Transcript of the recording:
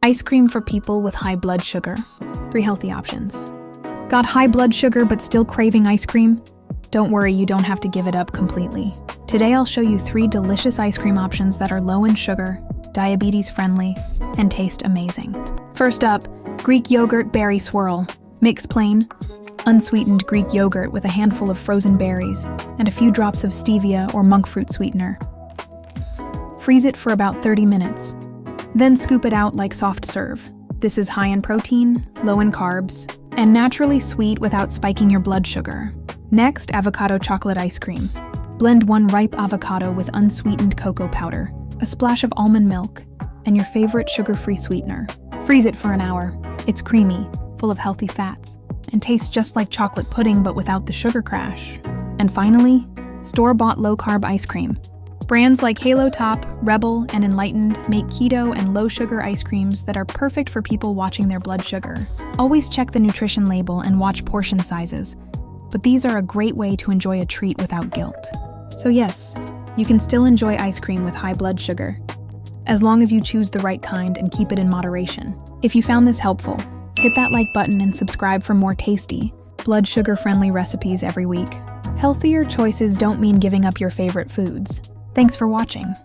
Ice cream for people with high blood sugar. 3 healthy options. Got high blood sugar but still craving ice cream? Don't worry, you don't have to give it up completely. Today I'll show you 3 delicious ice cream options that are low in sugar, diabetes-friendly, and taste amazing. First up, Greek yogurt berry swirl. Mix plain, unsweetened Greek yogurt with a handful of frozen berries and a few drops of stevia or monk fruit sweetener. Freeze it for about 30 minutes. Then scoop it out like soft serve. This is high in protein, low in carbs, and naturally sweet without spiking your blood sugar. Next, avocado chocolate ice cream. Blend 1 ripe avocado with unsweetened cocoa powder, a splash of almond milk, and your favorite sugar-free sweetener. Freeze it for an hour. It's creamy, full of healthy fats, and tastes just like chocolate pudding but without the sugar crash. And finally, store-bought low-carb ice cream. Brands like Halo Top, Rebel, and Enlightened make keto and low-sugar ice creams that are perfect for people watching their blood sugar. Always check the nutrition label and watch portion sizes, but these are a great way to enjoy a treat without guilt. So yes, you can still enjoy ice cream with high blood sugar, as long as you choose the right kind and keep it in moderation. If you found this helpful, hit that like button and subscribe for more tasty, blood sugar-friendly recipes every week. Healthier choices don't mean giving up your favorite foods. Thanks for watching.